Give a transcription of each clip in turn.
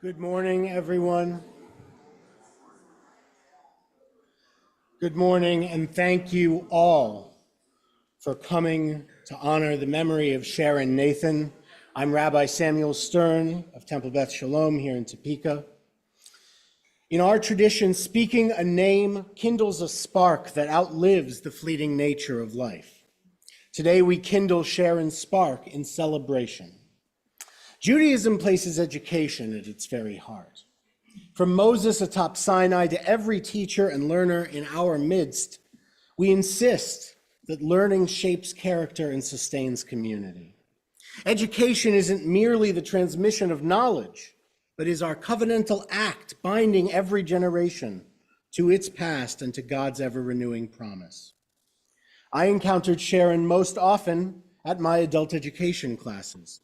Good morning, everyone. Good morning, and thank you all for coming to honor the memory of Sharon Nathan. I'm Rabbi Samuel Stern of Temple Beth Shalom here in Topeka. In our tradition, speaking a name kindles a spark that outlives the fleeting nature of life. Today, we kindle Sharon's spark in celebration. Judaism places education at its very heart. From Moses atop Sinai to every teacher and learner in our midst, we insist that learning shapes character and sustains community. Education isn't merely the transmission of knowledge, but is our covenantal act binding every generation to its past and to God's ever-renewing promise. I encountered Sharon most often at my adult education classes,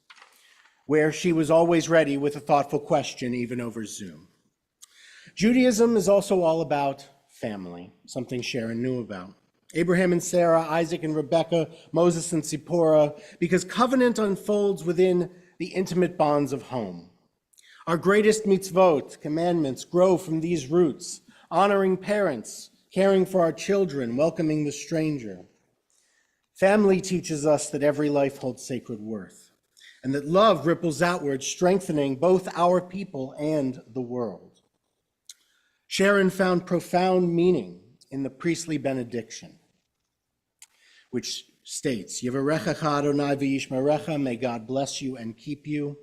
where she was always ready with a thoughtful question, even over Zoom. Judaism is also all about family, something Sharon knew about. Abraham and Sarah, Isaac and Rebekah, Moses and Zipporah, because covenant unfolds within the intimate bonds of home. Our greatest mitzvot, commandments, grow from these roots, honoring parents, caring for our children, welcoming the stranger. Family teaches us that every life holds sacred worth, and that love ripples outward, strengthening both our people and the world. Sharon found profound meaning in the priestly benediction, which states, Yevarechecha Adonai v'yishmerecha, may God bless you and keep you.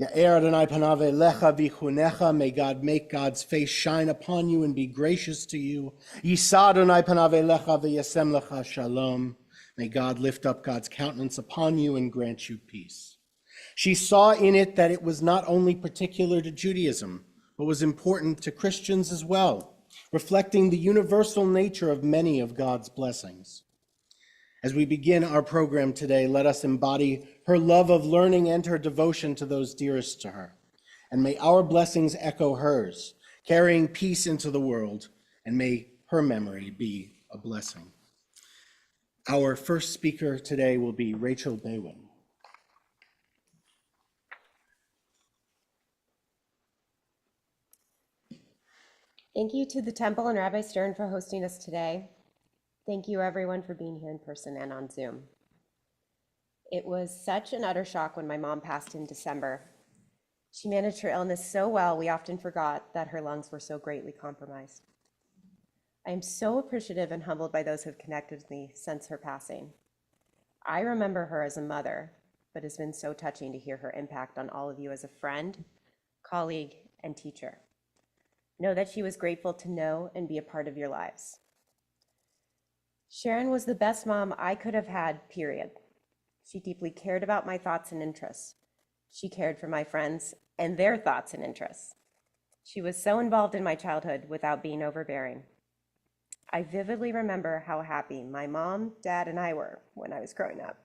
Ya'er Adonai panav elecha v'chunecha, may God make God's face shine upon you and be gracious to you. Yisa Adonai panav elecha v'yasem lecha shalom, may God lift up God's countenance upon you and grant you peace. She saw in it that it was not only particular to Judaism, but was important to Christians as well, reflecting the universal nature of many of God's blessings. As we begin our program today, let us embody her love of learning and her devotion to those dearest to her. And may our blessings echo hers, carrying peace into the world, and may her memory be a blessing. Our first speaker today will be Rachel Baywin. Thank you to the Temple and Rabbi Stern for hosting us today. Thank you, everyone, for being here in person and on Zoom. It was such an utter shock when my mom passed in December. She managed her illness so well, we often forgot that her lungs were so greatly compromised. I am so appreciative and humbled by those who have connected with me since her passing. I remember her as a mother, but it's been so touching to hear her impact on all of you as a friend, colleague, and teacher. Know that she was grateful to know and be a part of your lives. Sharon was the best mom I could have had, period. She deeply cared about my thoughts and interests. She cared for my friends and their thoughts and interests. She was so involved in my childhood without being overbearing. I vividly remember how happy my mom, dad, and I were when I was growing up.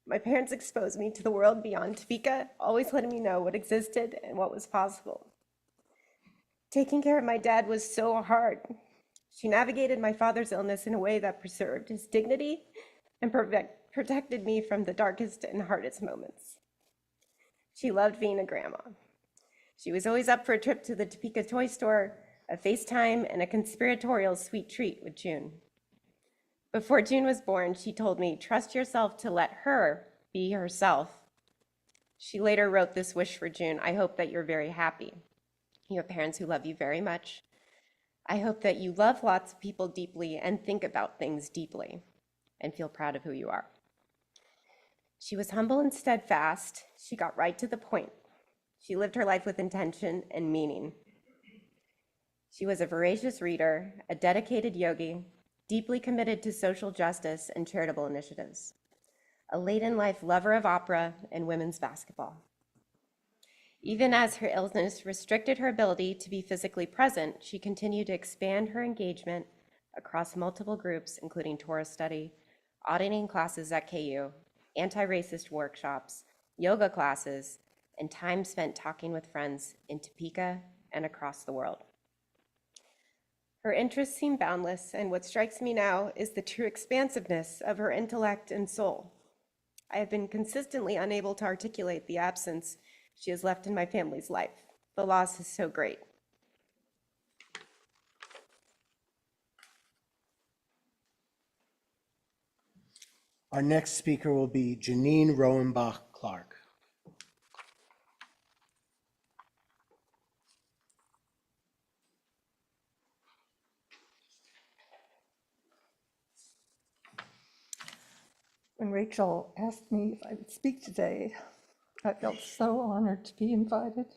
My parents exposed me to the world beyond Topeka, always letting me know what existed and what was possible. Taking care of my dad was so hard. She navigated my father's illness in a way that preserved his dignity and protected me from the darkest and hardest moments. She loved being a grandma. She was always up for a trip to the Topeka toy store, a FaceTime, and a conspiratorial sweet treat with June. Before June was born, she told me, trust yourself to let her be herself. She later wrote this wish for June, I hope that you're very happy. You have parents who love you very much. I hope that you love lots of people deeply and think about things deeply and feel proud of who you are. She was humble and steadfast. She got right to the point. She lived her life with intention and meaning. She was a voracious reader, a dedicated yogi, deeply committed to social justice and charitable initiatives, a late-in-life lover of opera and women's basketball. Even as her illness restricted her ability to be physically present, she continued to expand her engagement across multiple groups, including Torah study, auditing classes at KU, anti-racist workshops, yoga classes, and time spent talking with friends in Topeka and across the world. Her interests seem boundless, and what strikes me now is the true expansiveness of her intellect and soul. I have been consistently unable to articulate the absence she has left in my family's life. The loss is so great. Our next speaker will be Janine Rohenbach Clark. When Rachel asked me if I would speak today, I felt so honored to be invited,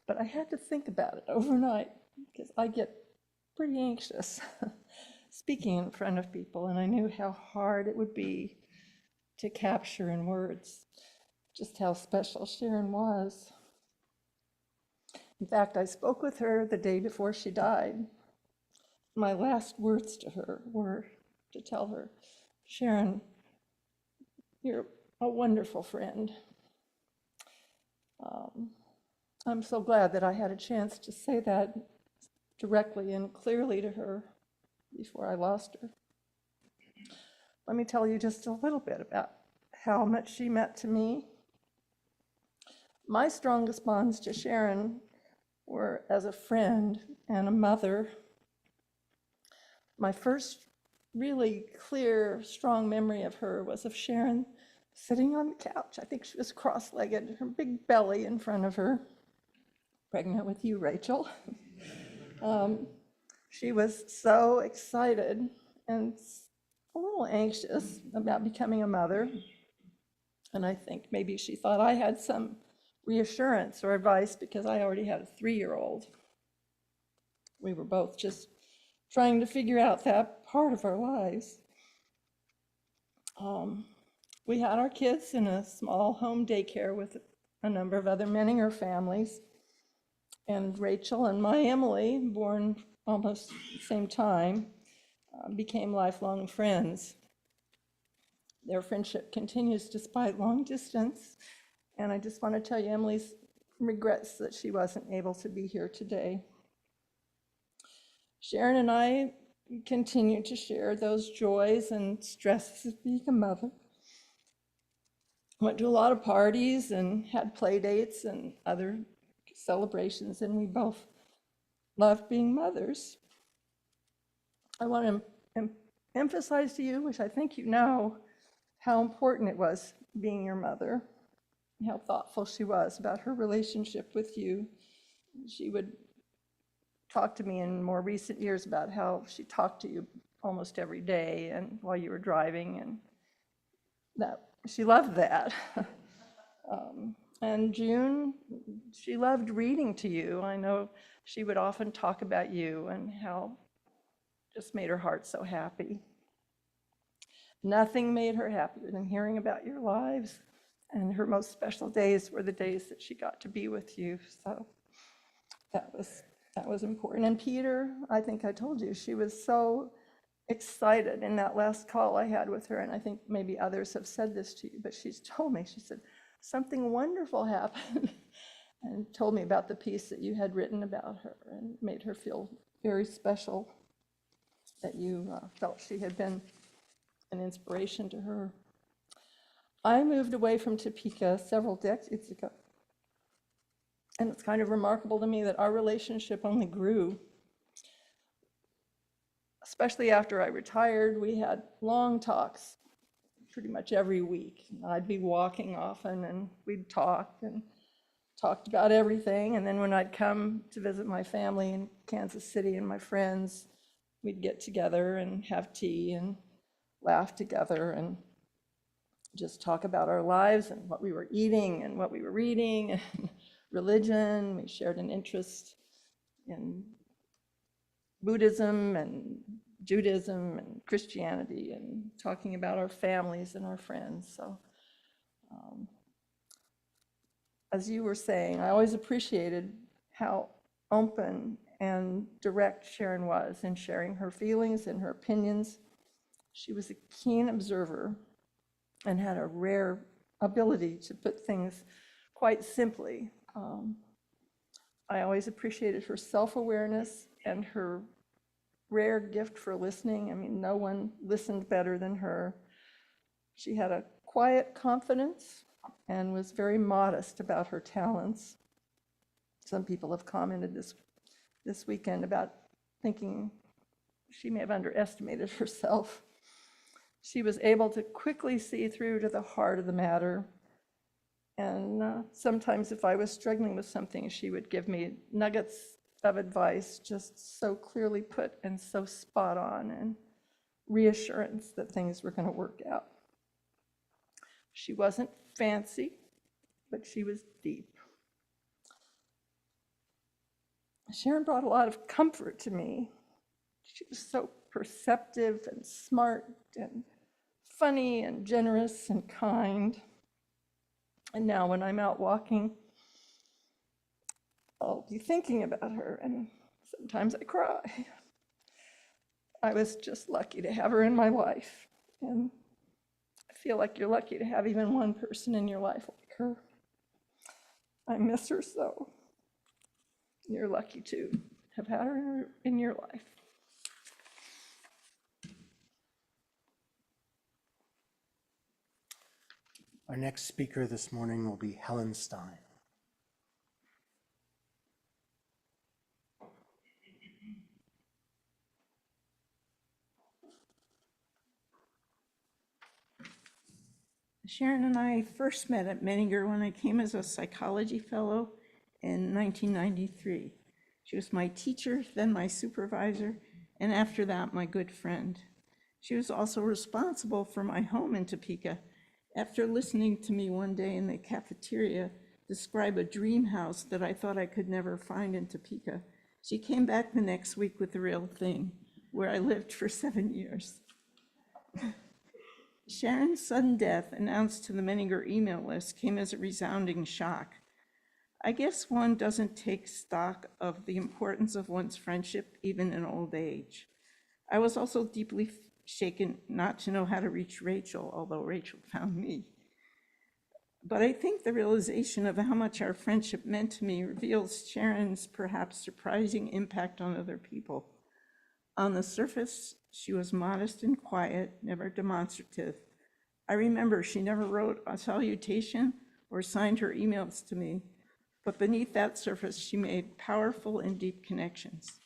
but I had to think about it overnight because I get pretty anxious speaking in front of people, and I knew how hard it would be to capture in words just how special Sharon was. In fact, I spoke with her the day before she died. My last words to her were to tell her, Sharon, you're a wonderful friend. I'm so glad that I had a chance to say that directly and clearly to her before I lost her. Let me tell you just a little bit about how much she meant to me. My strongest bonds to Sharon were as a friend and a mother. My first really clear, strong memory of her was of Sharon sitting on the couch. I think she was cross-legged, her big belly in front of her, pregnant with you, Rachel. She was so excited and a little anxious about becoming a mother. And I think maybe she thought I had some reassurance or advice because I already had a 3-year-old. We were both just trying to figure out that part of our lives. We had our kids in a small home daycare with a number of other Menninger families. And Rachel and my Emily, born almost the same time, became lifelong friends. Their friendship continues despite long distance. And I just want to tell you, Emily's regrets that she wasn't able to be here today. Sharon and I continue to share those joys and stresses of being a mother. Went to a lot of parties and had play dates and other celebrations, and we both loved being mothers. I want to emphasize to you, which I think you know, how important it was being your mother, how thoughtful she was about her relationship with you. She would talk to me in more recent years about how she talked to you almost every day and while you were driving, and that she loved that. And June, she loved reading to you. I know she would often talk about you and how just made her heart so happy. Nothing made her happier than hearing about your lives, and her most special days were the days that she got to be with you. So that was important. And Peter, I think I told you, she was so excited in that last call I had with her, and I think maybe others have said this to you, but she's told me, she said, something wonderful happened, and told me about the piece that you had written about her and made her feel very special, that you felt she had been an inspiration to her. I moved away from Topeka several decades ago, and it's kind of remarkable to me that our relationship only grew. Especially after I retired, we had long talks pretty much every week. I'd be walking often, and we'd talk and talked about everything. And then when I'd come to visit my family in Kansas City and my friends, we'd get together and have tea and laugh together and just talk about our lives and what we were eating and what we were reading and religion. We shared an interest in Buddhism and Judaism and Christianity, and talking about our families and our friends. So as you were saying, I always appreciated how open and direct Sharon was in sharing her feelings and her opinions. She was a keen observer and had a rare ability to put things quite simply. I always appreciated her self-awareness and her rare gift for listening. I mean, no one listened better than her. She had a quiet confidence and was very modest about her talents. Some people have commented this weekend about thinking she may have underestimated herself. She was able to quickly see through to the heart of the matter. And sometimes if I was struggling with something, she would give me nuggets of advice, just so clearly put and so spot on, and reassurance that things were going to work out. She wasn't fancy, but she was deep. Sharon brought a lot of comfort to me. She was so perceptive and smart and funny and generous and kind. And now when I'm out walking, I'll be thinking about her, and sometimes I cry. I was just lucky to have her in my life, and I feel like you're lucky to have even one person in your life like her. I miss her so. You're lucky to have had her in your life. Our next speaker this morning will be Helen Stein. Sharon and I first met at Menninger when I came as a psychology fellow in 1993. She was my teacher, then my supervisor, and after that, my good friend. She was also responsible for my home in Topeka. After listening to me one day in the cafeteria describe a dream house that I thought I could never find in Topeka, she came back the next week with the real thing, where I lived for 7 years. Sharon's sudden death, announced to the Menninger email list, came as a resounding shock. I guess one doesn't take stock of the importance of one's friendship, even in old age. I was also deeply shaken not to know how to reach Rachel, although Rachel found me. But I think the realization of how much our friendship meant to me reveals Sharon's perhaps surprising impact on other people. On the surface, she was modest and quiet, never demonstrative. I remember she never wrote a salutation or signed her emails to me, but beneath that surface, she made powerful and deep connections.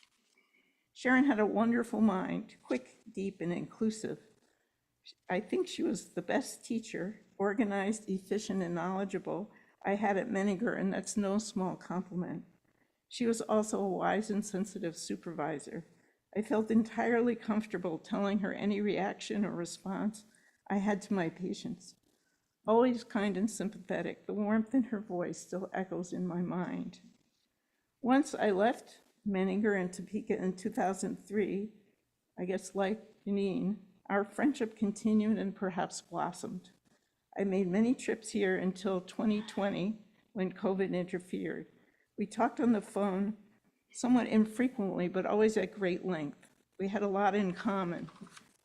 Sharon had a wonderful mind, quick, deep, and inclusive. I think she was the best teacher, organized, efficient, and knowledgeable I had at Menninger, and that's no small compliment. She was also a wise and sensitive supervisor. I felt entirely comfortable telling her any reaction or response I had to my patients. Always kind and sympathetic, the warmth in her voice still echoes in my mind. Once I left Menninger and Topeka in 2003, I guess like Janine, our friendship continued and perhaps blossomed. I made many trips here until 2020 when COVID interfered. We talked on the phone somewhat infrequently, but always at great length. We had a lot in common.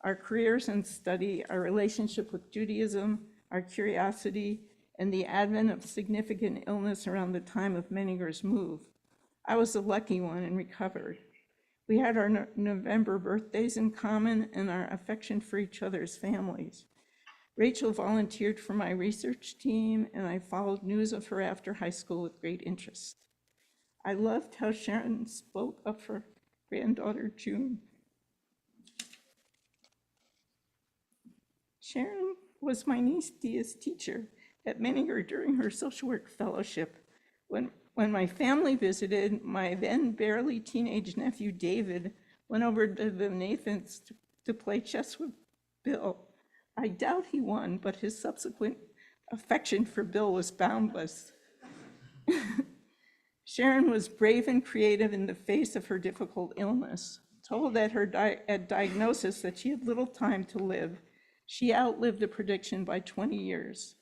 Our careers and study, our relationship with Judaism, our curiosity, and the advent of significant illness around the time of Menninger's move. I was the lucky one and recovered. We had our November birthdays in common and our affection for each other's families. Rachel volunteered for my research team, and I followed news of her after high school with great interest. I loved how Sharon spoke of her granddaughter, June. Sharon was my niece Dia's teacher at Menninger during her social work fellowship. When my family visited, my then barely teenage nephew David went over to the Nathans to play chess with Bill. I doubt he won, but his subsequent affection for Bill was boundless. Sharon was brave and creative in the face of her difficult illness. Told at her diagnosis that she had little time to live, she outlived the prediction by 20 years,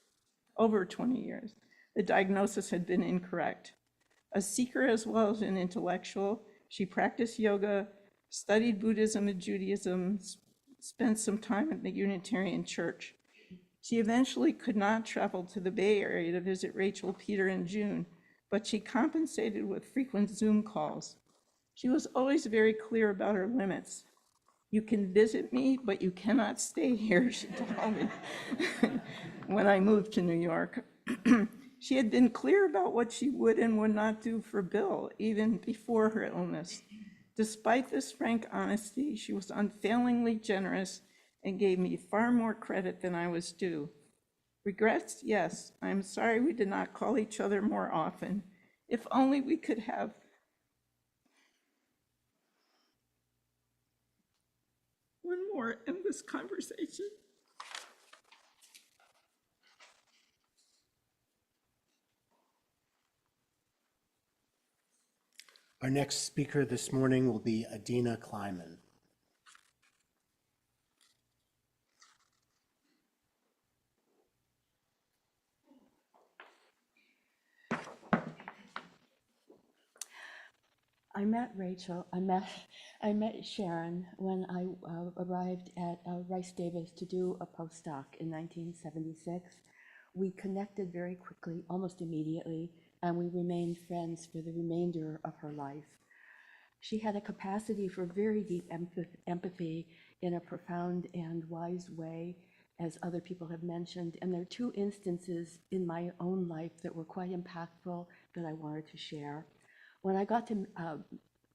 over 20 years. The diagnosis had been incorrect. A seeker as well as an intellectual, she practiced yoga, studied Buddhism and Judaism, spent some time at the Unitarian Church. She eventually could not travel to the Bay Area to visit Rachel, Peter, and June, but she compensated with frequent Zoom calls. She was always very clear about her limits. You can visit me, but you cannot stay here, she told me when I moved to New York. She had been clear about what she would and would not do for Bill, even before her illness. Despite this frank honesty, she was unfailingly generous and gave me far more credit than I was due. Regrets? Yes. I'm sorry we did not call each other more often. If only we could have. One more endless conversation. Our next speaker this morning will be Adina Kleiman. I met Rachel, I met Sharon when I arrived at Rice Davis to do a postdoc in 1976. We connected very quickly, almost immediately, and we remained friends for the remainder of her life. She had a capacity for very deep empathy in a profound and wise way, as other people have mentioned. And there are two instances in my own life that were quite impactful that I wanted to share. When I got to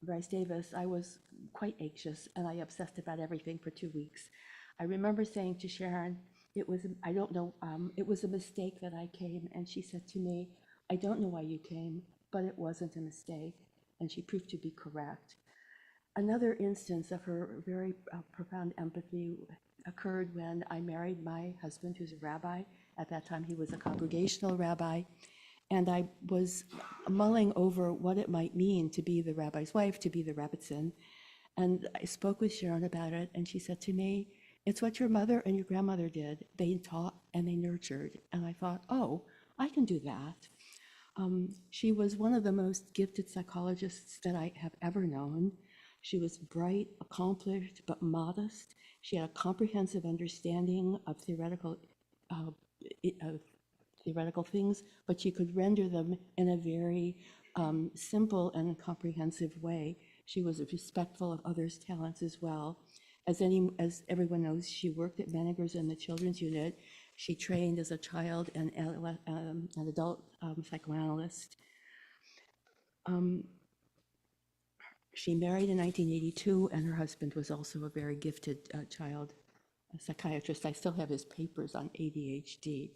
Rice Davis, I was quite anxious and I obsessed about everything for 2 weeks. I remember saying to Sharon, it was a mistake that I came. And she said to me, I don't know why you came, but it wasn't a mistake. And she proved to be correct. Another instance of her very profound empathy occurred when I married my husband, who's a rabbi. At that time, he was a congregational rabbi. And I was mulling over what it might mean to be the rabbi's wife, to be the rebbitzin. And I spoke with Sharon about it, and she said to me, it's what your mother and your grandmother did. They taught and they nurtured. And I thought, oh, I can do that. She was one of the most gifted psychologists that I have ever known. She was bright, accomplished, but modest. She had a comprehensive understanding of theoretical things, but she could render them in a very simple and comprehensive way. She was respectful of others' talents as well. As everyone knows, she worked at Menninger's in the children's unit. She trained as a child and an adult psychoanalyst. She married in 1982, and her husband was also a very gifted a psychiatrist. I still have his papers on ADHD.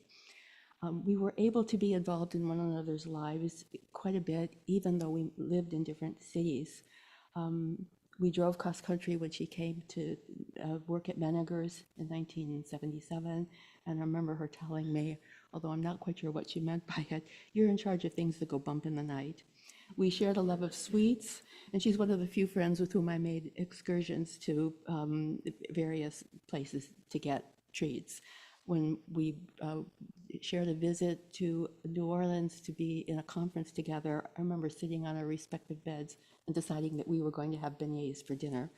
We were able to be involved in one another's lives quite a bit, even though we lived in different cities. We drove cross country when she came to work at Menninger's in 1977, and I remember her telling me, although I'm not quite sure what she meant by it, you're in charge of things that go bump in the night. We shared a love of sweets, and she's one of the few friends with whom I made excursions to various places to get treats. When we shared a visit to New Orleans to be in a conference together, I remember sitting on our respective beds and deciding that we were going to have beignets for dinner.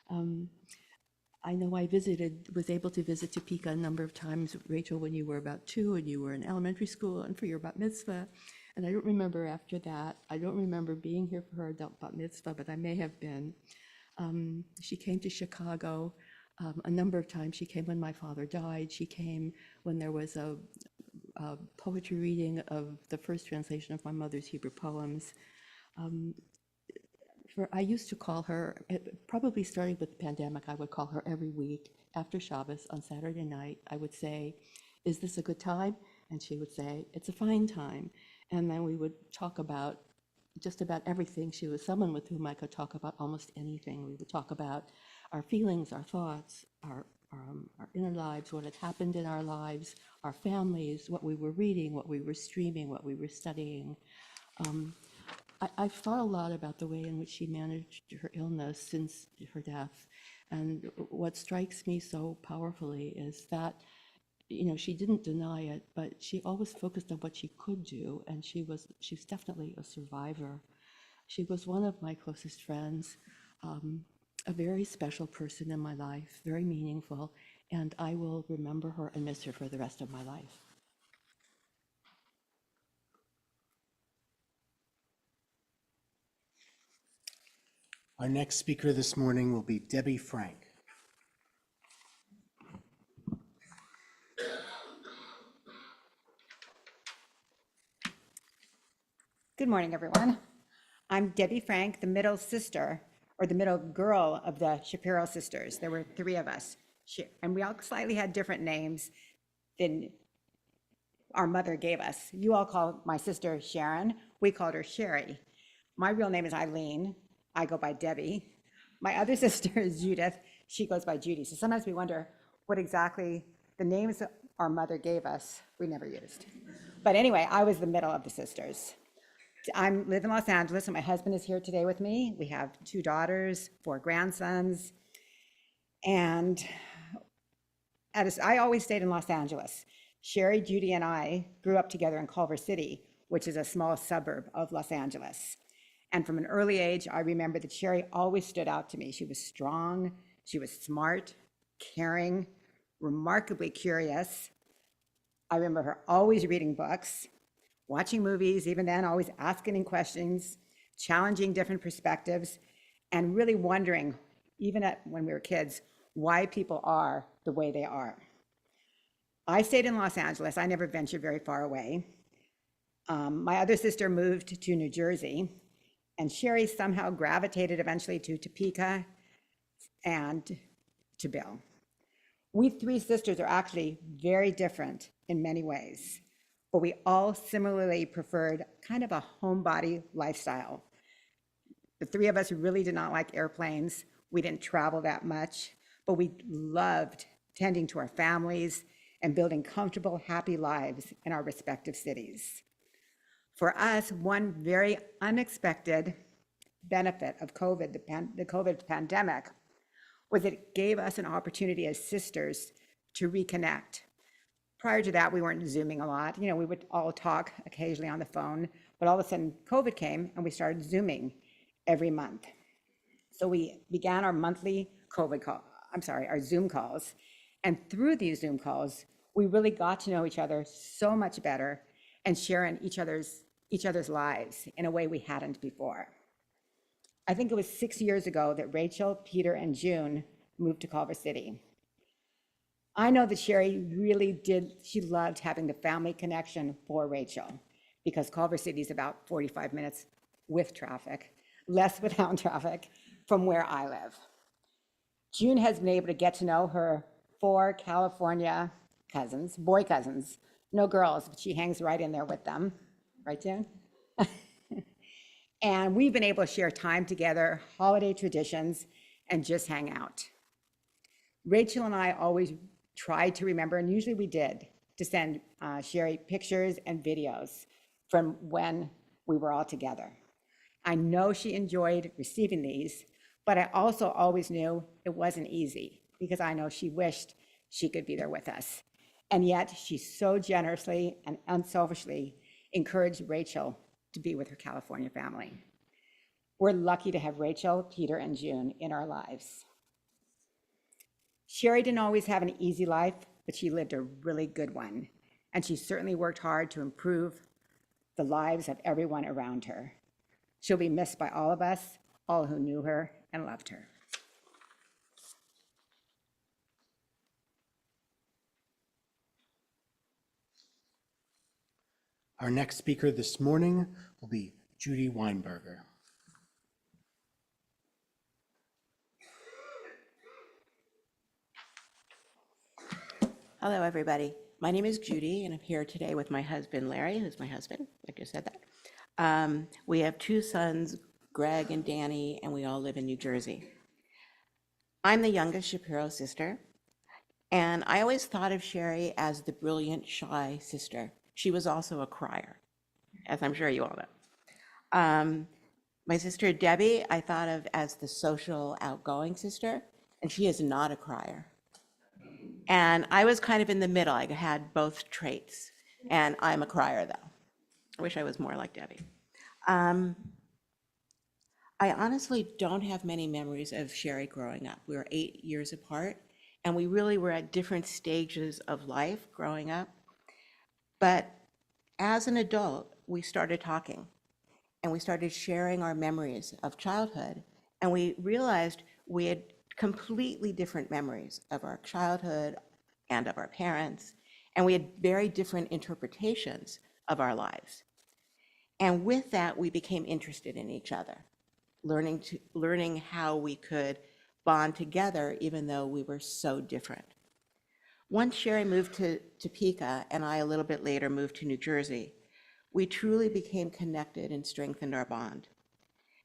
I know I was able to visit Topeka a number of times, Rachel, when you were about 2 and you were in elementary school and for your bat mitzvah. And I don't remember after that. I don't remember being here for her adult bat mitzvah, but I may have been. She came to Chicago a number of times. She came when my father died. She came when there was a poetry reading of the first translation of my mother's Hebrew poems. I used to call her, probably starting with the pandemic, I would call her every week after Shabbos on Saturday night. I would say, is this a good time? And she would say, it's a fine time. And then we would talk about just about everything. She was someone with whom I could talk about almost anything. We would talk about our feelings, our thoughts, our inner lives, what had happened in our lives, our families, what we were reading, what we were streaming, what we were studying. I've thought a lot about the way in which she managed her illness since her death. And what strikes me so powerfully is that, she didn't deny it, but she always focused on what she could do. And she's definitely a survivor. She was one of my closest friends, a very special person in my life, very meaningful. And I will remember her and miss her for the rest of my life. Our next speaker this morning will be Debbie Frank. Good morning, everyone. I'm Debbie Frank, the middle sister, or the middle girl of the Shapiro sisters. There were three of us, and we all slightly had different names than our mother gave us. You all call my sister Sharon. We called her Sherry. My real name is Eileen. I go by Debbie. My other sister is Judith. She goes by Judy. So sometimes we wonder what exactly the names our mother gave us we never used. But anyway, I was the middle of the sisters. I live in Los Angeles, and my husband is here today with me. We have 2 daughters, 4 grandsons, and I always stayed in Los Angeles. Sherry, Judy, and I grew up together in Culver City, which is a small suburb of Los Angeles. And from an early age, I remember that Sherry always stood out to me. She was strong, she was smart, caring, remarkably curious. I remember her always reading books, watching movies, even then, always asking questions, challenging different perspectives, and really wondering, even when we were kids, why people are the way they are. I stayed in Los Angeles. I never ventured very far away. My other sister moved to New Jersey, and Sherry somehow gravitated eventually to Topeka and to Bill. We 3 sisters are actually very different in many ways, but we all similarly preferred kind of a homebody lifestyle. The 3 of us really did not like airplanes. We didn't travel that much, but we loved tending to our families and building comfortable, happy lives in our respective cities. For us, one very unexpected benefit of COVID, the COVID pandemic, was that it gave us an opportunity as sisters to reconnect. Prior to that, we weren't Zooming a lot. We would all talk occasionally on the phone, but all of a sudden COVID came and we started Zooming every month. So we began our monthly our Zoom calls. And through these Zoom calls, we really got to know each other so much better and share in each other's lives in a way we hadn't before. I think it was 6 years ago that Rachel, Peter, and June moved to Culver City. I know that Sherry she loved having the family connection for Rachel, because Culver City is about 45 minutes with traffic, less without traffic, from where I live. June has been able to get to know her 4 California cousins, boy cousins, no girls, but she hangs right in there with them. Right, June? And we've been able to share time together, holiday traditions, and just hang out. Rachel and I always tried to remember, and usually we did, to send Sherry pictures and videos from when we were all together. I know she enjoyed receiving these, but I also always knew it wasn't easy, because I know she wished she could be there with us. And yet she so generously and unselfishly encouraged Rachel to be with her California family. We're lucky to have Rachel, Peter, and June in our lives. Sherry didn't always have an easy life, but she lived a really good one. And she certainly worked hard to improve the lives of everyone around her. She'll be missed by all of us, all who knew her and loved her. Our next speaker this morning will be Judy Weinberger. Hello, everybody. My name is Judy, and I'm here today with my husband, Larry, who's my husband. I just said that. We have 2 sons, Greg and Danny, and we all live in New Jersey. I'm the youngest Shapiro sister, and I always thought of Sherry as the brilliant, shy sister. She was also a crier, as I'm sure you all know. My sister Debbie, I thought of as the social, outgoing sister, and she is not a crier. And I was kind of in the middle. I had both traits, and I'm a crier, though. I wish I was more like Debbie. I honestly don't have many memories of Sherry growing up. We were 8 years apart, and we really were at different stages of life growing up. But as an adult, we started talking, and we started sharing our memories of childhood, and we realized we had completely different memories of our childhood and of our parents, and we had very different interpretations of our lives. And with that, we became interested in each other, learning how we could bond together even though we were so different. Once Sherry moved to Topeka and I a little bit later moved to New Jersey, we truly became connected and strengthened our bond.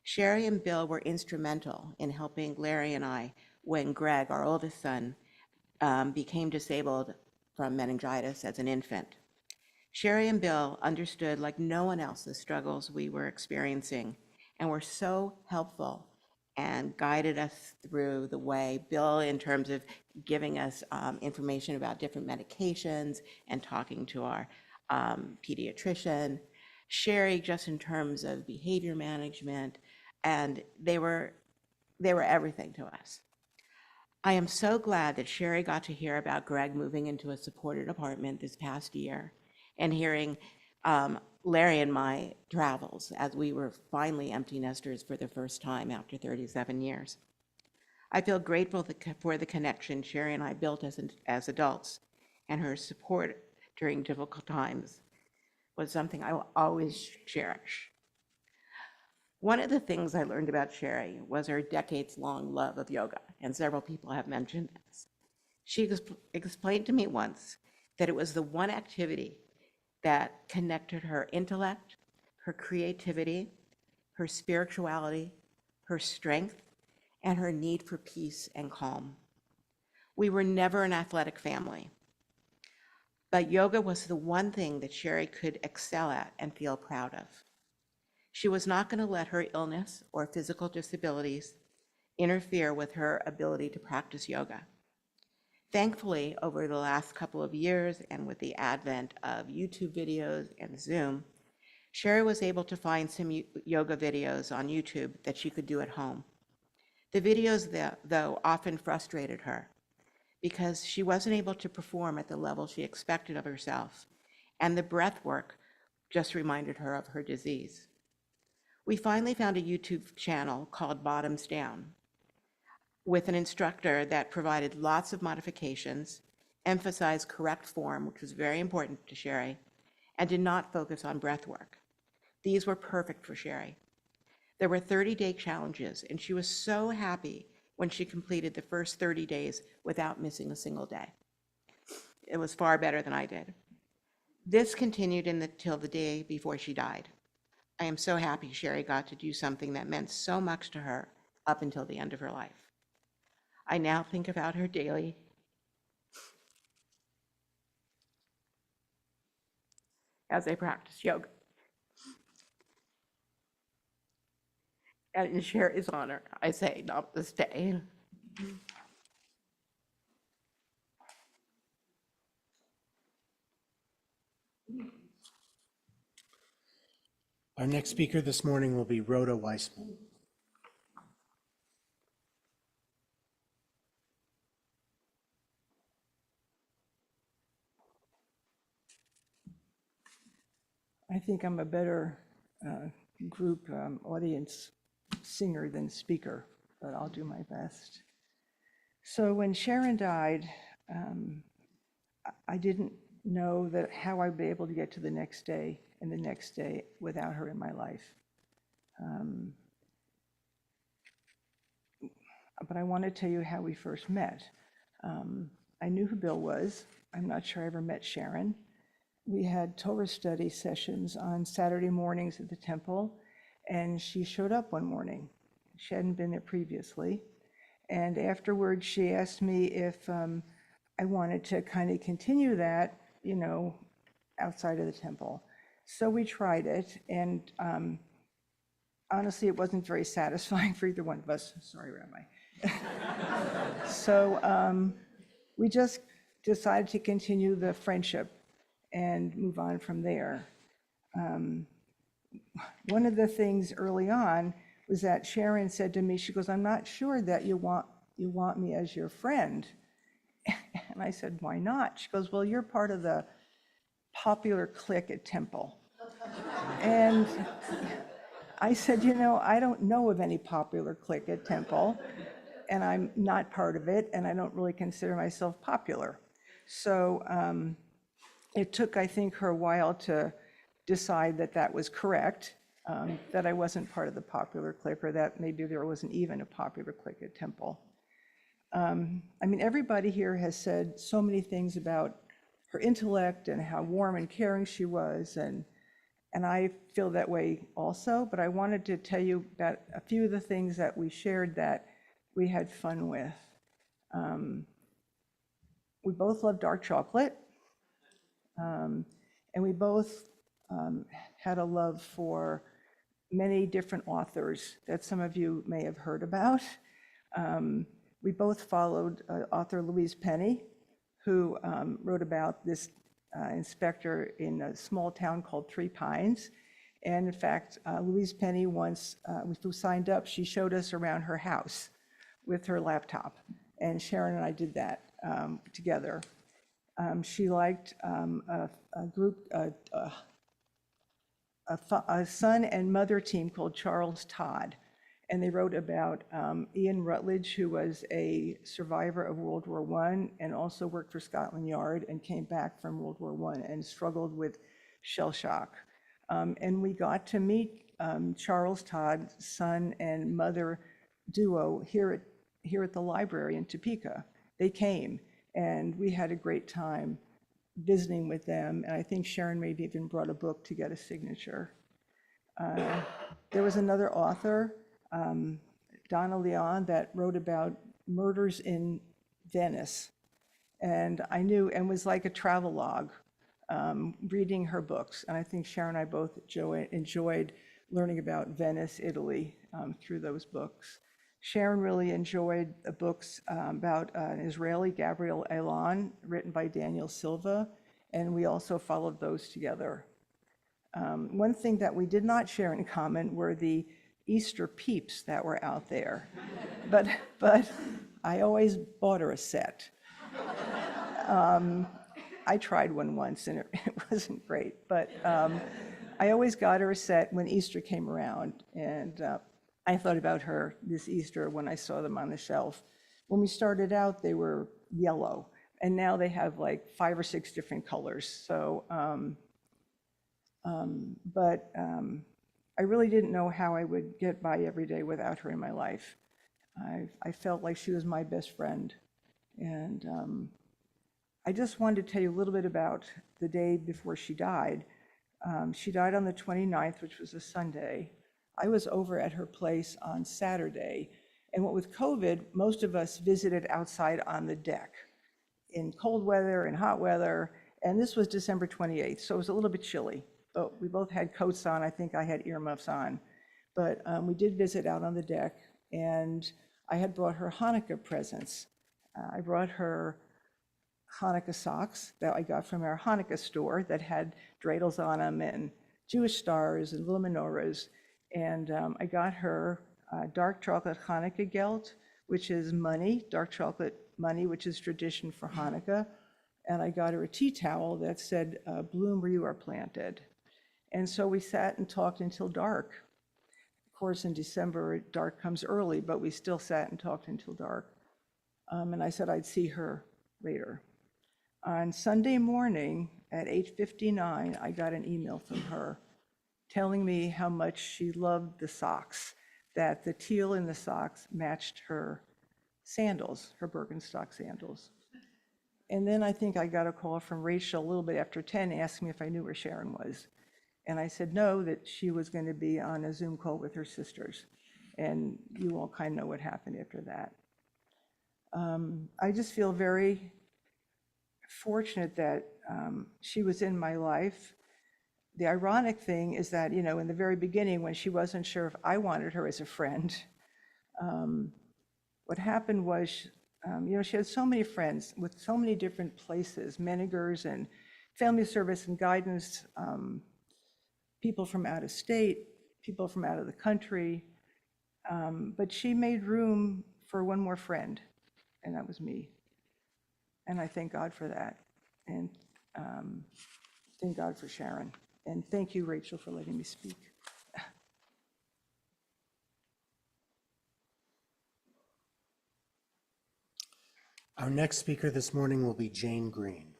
Sherry and Bill were instrumental in helping Larry and I when Greg, our oldest son, became disabled from meningitis as an infant. Sherry and Bill understood like no one else the struggles we were experiencing and were so helpful and guided us through the way. Bill, in terms of giving us information about different medications and talking to our pediatrician. Sherry, just in terms of behavior management, and they were everything to us. I am so glad that Sherry got to hear about Greg moving into a supported apartment this past year and hearing Larry and my travels as we were finally empty nesters for the first time after 37 years. I feel grateful for the connection Sherry and I built as adults, and her support during difficult times was something I will always cherish. One of the things I learned about Sherry was her decades-long love of yoga, and several people have mentioned this. She explained to me once that it was the one activity that connected her intellect, her creativity, her spirituality, her strength, and her need for peace and calm. We were never an athletic family, but yoga was the one thing that Sherry could excel at and feel proud of. She was not going to let her illness or physical disabilities interfere with her ability to practice yoga. Thankfully, over the last couple of years and with the advent of YouTube videos and Zoom, Sherry was able to find some yoga videos on YouTube that she could do at home. The videos, though, often frustrated her because she wasn't able to perform at the level she expected of herself, and the breath work just reminded her of her disease. We finally found a YouTube channel called Bottoms Down with an instructor that provided lots of modifications, emphasized correct form, which was very important to Sherry, and did not focus on breath work. These were perfect for Sherry. There were 30-day challenges, and she was so happy when she completed the first 30 days without missing a single day. It was far better than I did. This continued until the day before she died. I am so happy Sherry got to do something that meant so much to her up until the end of her life. I now think about her daily as I practice yoga. And in Sherry's honor, I say namaste. Our next speaker this morning will be Rhoda Weissman. I think I'm a better group audience singer than speaker, but I'll do my best. So when Sharon died, I didn't know that how I'd be able to get to the next day and the next day without her in my life. But I want to tell you how we first met. I knew who Bill was. I'm not sure I ever met Sharon. We had Torah study sessions on Saturday mornings at the temple, and she showed up one morning. She hadn't been there previously. And afterwards, she asked me if I wanted to kind of continue that, outside of the temple. So we tried it, and honestly, it wasn't very satisfying for either one of us. Sorry, Rabbi. So we just decided to continue the friendship and move on from there. One of the things early on was that Sharon said to me, she goes, "I'm not sure that you want me as your friend." And I said, "Why not?" She goes, "Well, you're part of the popular clique at Temple." And I said, I don't know of any popular clique at Temple, and I'm not part of it, and I don't really consider myself popular. So it took, I think, her a while to decide that that was correct, that I wasn't part of the popular clique, or that maybe there wasn't even a popular clique at Temple. I mean, everybody here has said so many things about her intellect and how warm and caring she was, and I feel that way also, but I wanted to tell you about a few of the things that we shared that we had fun with. We both love dark chocolate, and we both had a love for many different authors that some of you may have heard about. We both followed author Louise Penny, who wrote about this inspector in a small town called Three Pines. And in fact, Louise Penny, once we signed up, she showed us around her house with her laptop. And Sharon and I did that together. She liked a group, a son and mother team called Charles Todd. And they wrote about Ian Rutledge, who was a survivor of World War I and also worked for Scotland Yard and came back from World War I and struggled with shell shock. And we got to meet Charles Todd's son and mother duo here at the library in Topeka. They came, and we had a great time visiting with them. And I think Sharon maybe even brought a book to get a signature. There was another author, Donna Leon, that wrote about murders in Venice. And I knew, and was like a travelogue, reading her books. And I think Sharon and I both enjoyed learning about Venice, Italy, through those books. Sharon really enjoyed the books about an Israeli, Gabriel Elon, written by Daniel Silva, and we also followed those together. One thing that we did not share in common were the Easter peeps that were out there, but I always bought her a set. I tried one once and it wasn't great, but I always got her a set when Easter came around, and I thought about her this Easter when I saw them on the shelf. When we started out, they were yellow, and now they have like 5 or 6 different colors. So, I really didn't know how I would get by every day without her in my life. I felt like she was my best friend, and I just wanted to tell you a little bit about the day before she died. She died on the 29th, which was a Sunday. I was over at her place on Saturday, and what with COVID, most of us visited outside on the deck in cold weather and hot weather, and this was December 28th, so it was a little bit chilly, but we both had coats on. I think I had earmuffs on, but we did visit out on the deck, and I had brought her Hanukkah presents. I brought her Hanukkah socks that I got from our Hanukkah store that had dreidels on them and Jewish stars and little menorahs. And I got her dark chocolate Hanukkah gelt, which is money, dark chocolate money, which is tradition for Hanukkah. And I got her a tea towel that said, bloom where you are planted. And so we sat and talked until dark. Of course, in December, dark comes early, but we still sat and talked until dark. And I said I'd see her later. On Sunday morning at 8:59, I got an email from her telling me how much she loved the socks, that the teal in the socks matched her sandals, her Birkenstock sandals. And then I think I got a call from Rachel a little bit after 10 asking me if I knew where Sharon was. And I said no, that she was going to be on a Zoom call with her sisters. And you all kind of know what happened after that. I just feel very fortunate that she was in my life. The ironic thing is that, in the very beginning, when she wasn't sure if I wanted her as a friend, what happened was, she had so many friends with so many different places, Menigers and family service and guidance, people from out of state, people from out of the country, but she made room for one more friend, and that was me. And I thank God for that, and thank God for Sharon. And thank you, Rachel, for letting me speak. Our next speaker this morning will be Jane Green.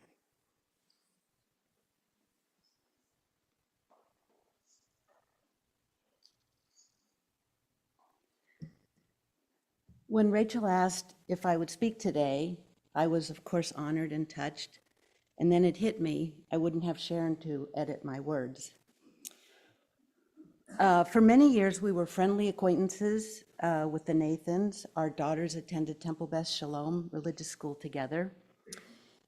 When Rachel asked if I would speak today, I was, of course, honored and touched. And then it hit me, I wouldn't have Sharon to edit my words. For many years, we were friendly acquaintances with the Nathans. Our daughters attended Temple Beth Shalom religious school together.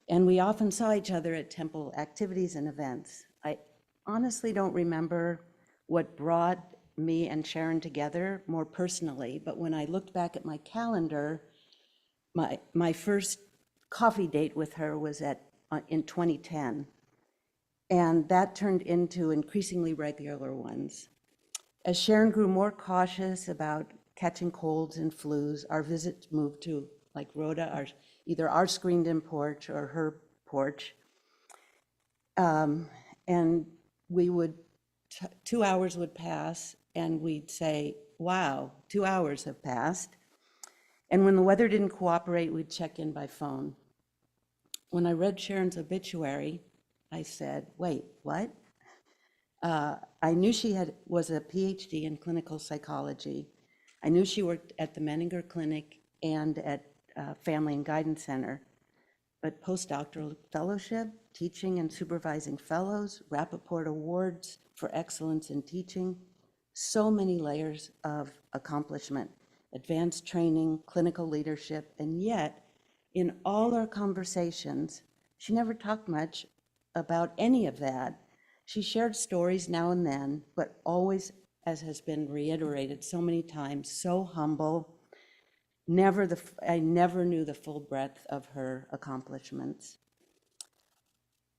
And we often saw each other at temple activities and events. I honestly don't remember what brought me and Sharon together more personally, but when I looked back at my calendar, my first coffee date with her was in 2010. And that turned into increasingly regular ones. As Sharon grew more cautious about catching colds and flus, our visits moved to, like Rhoda, either our screened-in porch or her porch. And we would, 2 hours would pass, and we'd say, wow, 2 hours have passed. And when the weather didn't cooperate, we'd check in by phone. When I read Sharon's obituary, I said, wait, what? I knew she was a PhD in clinical psychology. I knew she worked at the Menninger Clinic and at Family and Guidance Center. But postdoctoral fellowship, teaching and supervising fellows, Rappaport Awards for excellence in teaching, so many layers of accomplishment, advanced training, clinical leadership, and yet in all our conversations, she never talked much about any of that. She shared stories now and then, but always, as has been reiterated so many times, so humble. I never knew the full breadth of her accomplishments.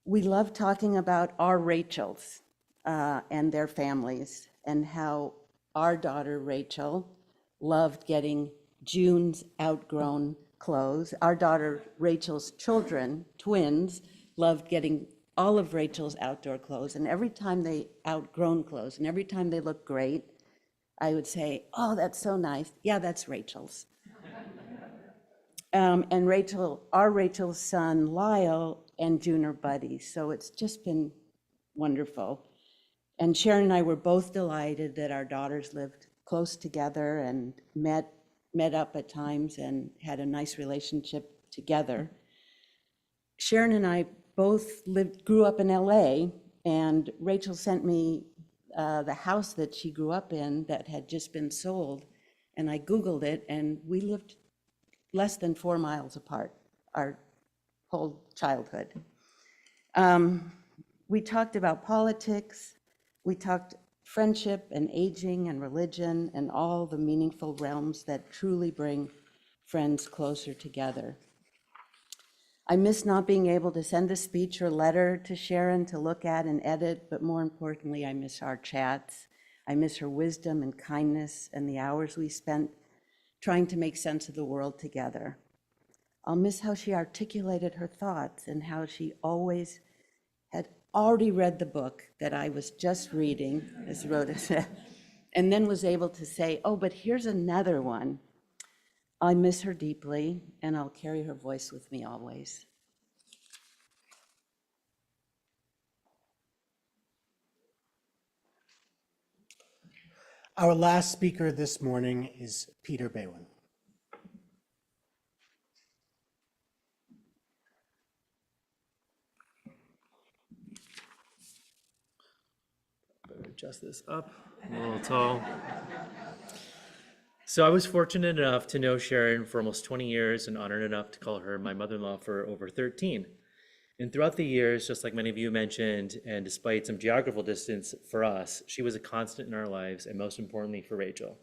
We love talking about our Rachels and their families, and how our daughter Rachel loved getting June's outgrown clothes. Our daughter Rachel's children, twins, loved getting all of Rachel's outdoor clothes, and every time they outgrown clothes, and every time they looked great, I would say, oh, that's so nice. Yeah, that's Rachel's. And our Rachel's son, Lyle, and June are buddies, so it's just been wonderful. And Sharon and I were both delighted that our daughters lived close together and met up at times and had a nice relationship together. Sharon and I both grew up in LA, and Rachel sent me the house that she grew up in that had just been sold, and I Googled it, and we lived less than 4 miles apart our whole childhood. We talked about politics, we talked friendship and aging and religion and all the meaningful realms that truly bring friends closer together. I miss not being able to send a speech or letter to Sharon to look at and edit, but more importantly, I miss our chats. I miss her wisdom and kindness and the hours we spent trying to make sense of the world together. I'll miss how she articulated her thoughts and how she always had already read the book that I was just reading, as Rhoda said, and then was able to say, oh, but here's another one. I miss her deeply, and I'll carry her voice with me always. Our last speaker this morning is Peter Baywin. Better adjust this up, I'm a little tall. So I was fortunate enough to know Sharon for almost 20 years and honored enough to call her my mother-in-law for over 13. And throughout the years, just like many of you mentioned, and despite some geographical distance for us, she was a constant in our lives, and most importantly for Rachel.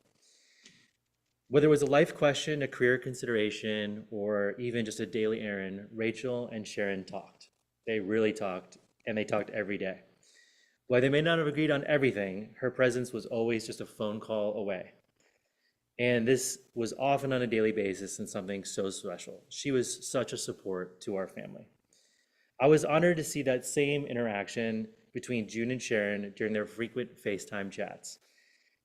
Whether it was a life question, a career consideration, or even just a daily errand, Rachel and Sharon talked. They really talked, and they talked every day. While they may not have agreed on everything, her presence was always just a phone call away. And this was often on a daily basis and something so special. She was such a support to our family. I was honored to see that same interaction between June and Sharon during their frequent FaceTime chats.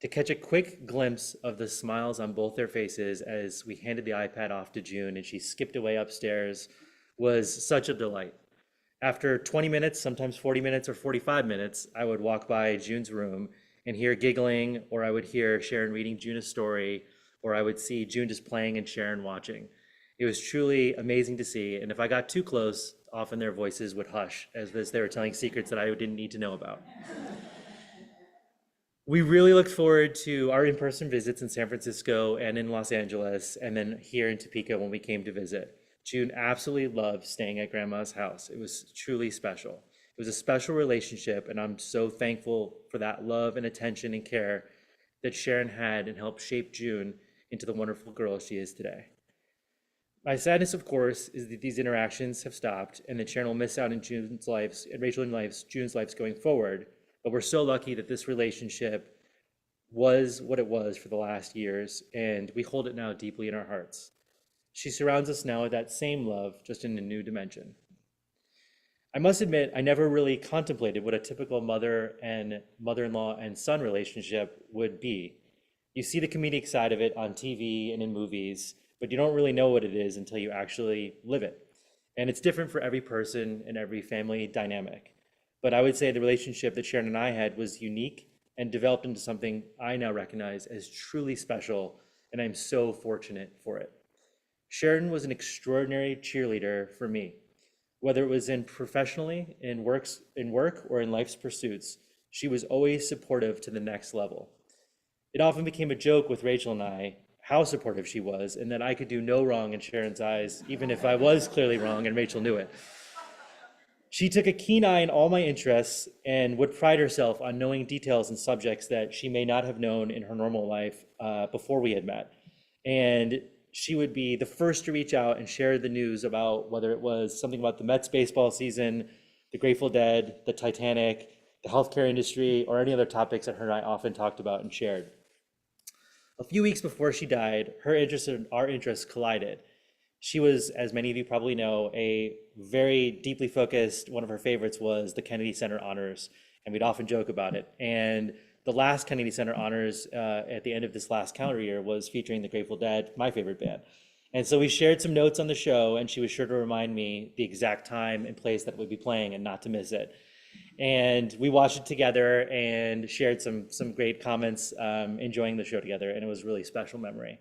To catch a quick glimpse of the smiles on both their faces as we handed the iPad off to June and she skipped away upstairs was such a delight. After 20 minutes, sometimes 40 minutes or 45 minutes, I would walk by June's room and hear giggling, or I would hear Sharon reading June a story, or I would see June just playing and Sharon watching. It was truly amazing to see. And if I got too close, often their voices would hush as they were telling secrets that I didn't need to know about. We really looked forward to our in-person visits in San Francisco and in Los Angeles, and then here in Topeka when we came to visit. June absolutely loved staying at Grandma's house. It was truly special. It was a special relationship, and I'm so thankful for that love and attention and care that Sharon had and helped shape June into the wonderful girl she is today. My sadness, of course, is that these interactions have stopped and that Sharon will miss out in June's lives and Rachel and June's lives going forward. But we're so lucky that this relationship was what it was for the last years, and we hold it now deeply in our hearts. She surrounds us now with that same love, just in a new dimension. I must admit, I never really contemplated what a typical mother and mother-in-law and son relationship would be. You see the comedic side of it on TV and in movies, but you don't really know what it is until you actually live it. And it's different for every person and every family dynamic. But I would say the relationship that Sharon and I had was unique and developed into something I now recognize as truly special, and I'm so fortunate for it. Sharon was an extraordinary cheerleader for me. Whether it was professionally, in work, or in life's pursuits, she was always supportive to the next level. It often became a joke with Rachel and I how supportive she was, and that I could do no wrong in Sharon's eyes, even if I was clearly wrong and Rachel knew it. She took a keen eye on all my interests and would pride herself on knowing details and subjects that she may not have known in her normal life before we had met. And she would be the first to reach out and share the news about whether it was something about the Mets baseball season, the Grateful Dead, the Titanic, the healthcare industry, or any other topics that her and I often talked about and shared. A few weeks before she died, her interests and our interests collided. She was, as many of you probably know, a very deeply focused, one of her favorites was the Kennedy Center Honors, and we'd often joke about it. And the last Kennedy Center Honors at the end of this last calendar year was featuring the Grateful Dead, my favorite band. And so we shared some notes on the show, and she was sure to remind me the exact time and place that we'd be playing and not to miss it. And we watched it together and shared some great comments, enjoying the show together, and it was a really special memory.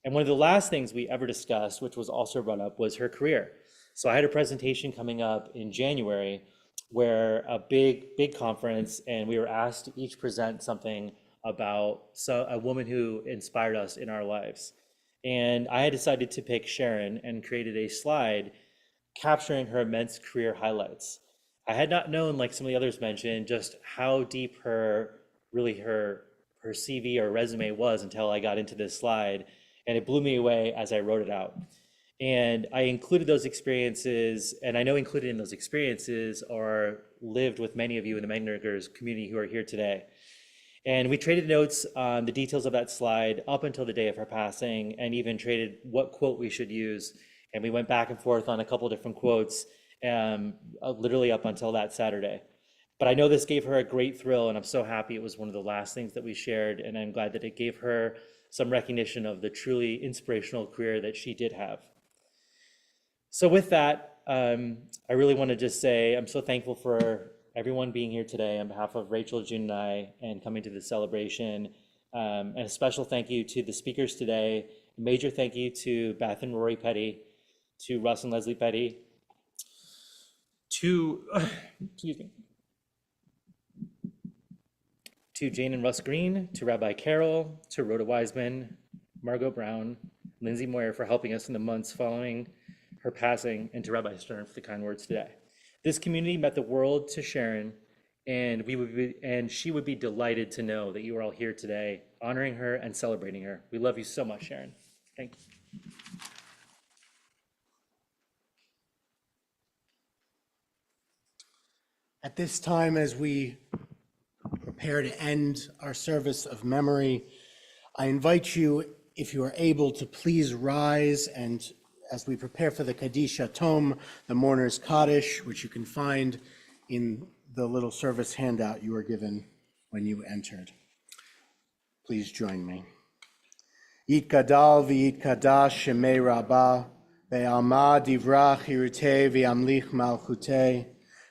And one of the last things we ever discussed, which was also brought up, was her career. So I had a presentation coming up in January where a big conference, and we were asked to each present something about a woman who inspired us in our lives. And I had decided to pick Sharon and created a slide capturing her immense career highlights. I had not known, like some of the others mentioned, just how deep her CV or resume was until I got into this slide. And it blew me away as I wrote it out. And I included those experiences, and I know included in those experiences are lived with many of you in the Megnagers community who are here today. And we traded notes on the details of that slide up until the day of her passing, and even traded what quote we should use. And we went back and forth on a couple different quotes, literally up until that Saturday. But I know this gave her a great thrill, and I'm so happy it was one of the last things that we shared, and I'm glad that it gave her some recognition of the truly inspirational career that she did have. So with that, I really want to just say I'm so thankful for everyone being here today on behalf of Rachel, June, and I, and coming to the celebration. And a special thank you to the speakers today. A major thank you to Beth and Rory Petty, to Russ and Leslie Petty, to, to Jane and Russ Green, to Rabbi Carol, to Rhoda Wiseman, Margot Brown, Lindsay Moyer for helping us in the months following her passing, and to Rabbi Stern for the kind words today. This community meant the world to Sharon, and she would be delighted to know that you are all here today, honoring her and celebrating her. We love you so much, Sharon. Thank you. At this time, as we prepare to end our service of memory, I invite you, if you are able, to please rise, and as we prepare for the Kaddish Tome, the Mourner's Kaddish, which you can find in the little service handout you were given when you entered. Please join me. Yitgadal v'yitkadash shemei Rabbah, ve'alma divrach hirutei v'yamlich malchutei,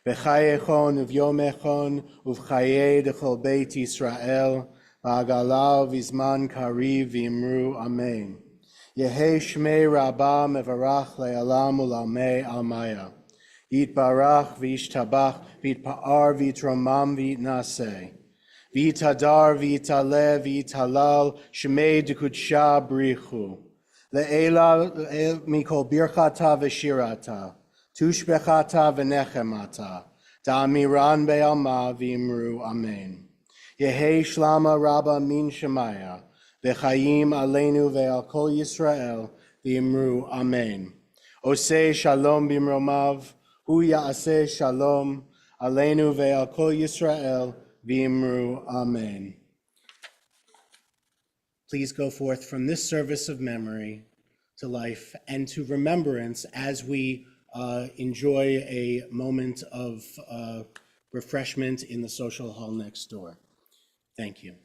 v'chayechon uv'yomechon uv'chayei dechol beit Yisrael, ba'agala v'zman kariv v'imru amen. Yehi shmei rabba mevarach le'alam u'lamei almaya. Yitbarach v'yishtabach v'yitpa'ar v'yitromam v'yitnaseh. V'yitadar v'yitale v'yitalal shmei dekudsha brichu. Le'ela mikol birchata v'shirata. Tushbechata v'nechemata. Da'amiran be'alma v'imru amen. Yehi shlama rabba min shemaya. V'chayim aleinu ve'al kol Yisrael v'imru amen. Oseh shalom bimromav. Hu ya'aseh shalom aleinu ve'al kol Yisrael v'imru amen. Please go forth from this service of memory to life and to remembrance as we enjoy a moment of refreshment in the social hall next door. Thank you.